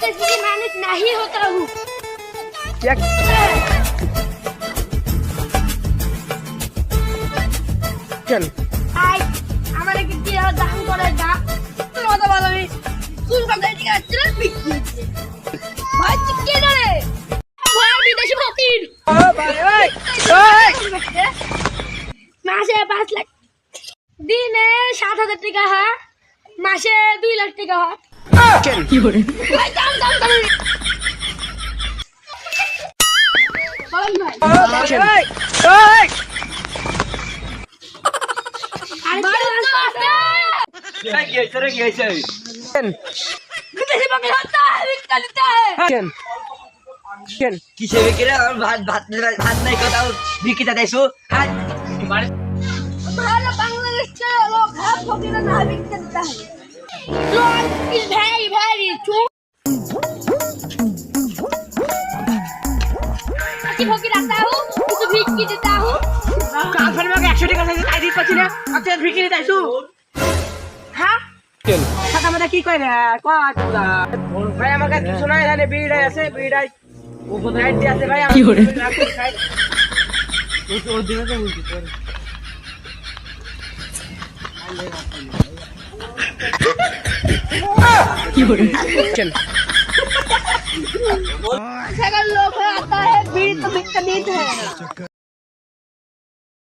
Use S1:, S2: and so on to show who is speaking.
S1: जैसी मानुष नहीं होता हूँ।
S2: क्या चल
S1: आई हमारे कितनी दाम करेगा तो मत बोलो भी कौन का देती है चल बिकी भाई चिक्के डरे भाई विदेशी फकीर
S2: ओ भाई ओए
S1: मासे 5 लाख दिने 7,000 টাকা है मासे 2 लाख টাকা है
S2: चल
S1: की हो रे भाई दाम करो बोल भाई
S2: ओ भाई ओए
S1: अरे
S2: चल
S1: विदेशी फकीर होता है बिकता लेता है
S2: चल चल
S3: কিসে বিক্রি আর ভাত ভাত ভাত নাই কোথাও বিক্রি দেয়ছো আর
S1: हमारा बांग्लादेश के लोग हाथ फकीर ना बिकता लेता है लोग इज वेरी वेरी ट्रू अच्छी फकीर आता हूँ तो भीख की देता हूँ
S2: কাফের মাকে 100 টাকা চাইছে তাই দিতে পারছি না আচ্ছা ভিকিরি দাইছু
S1: हाँ
S2: চল কথা মতে কি কই রে কথা ভাই আমার কাছে কিছু নাই এখানে বিড়াই আছে বিড়াই ও কোথায় দিয়ে আছে ভাই কি করে ওর দিনে তো বলছি তোর কি করে চল
S1: अगर लोग आता है भीड़ तो बिकता नहीं है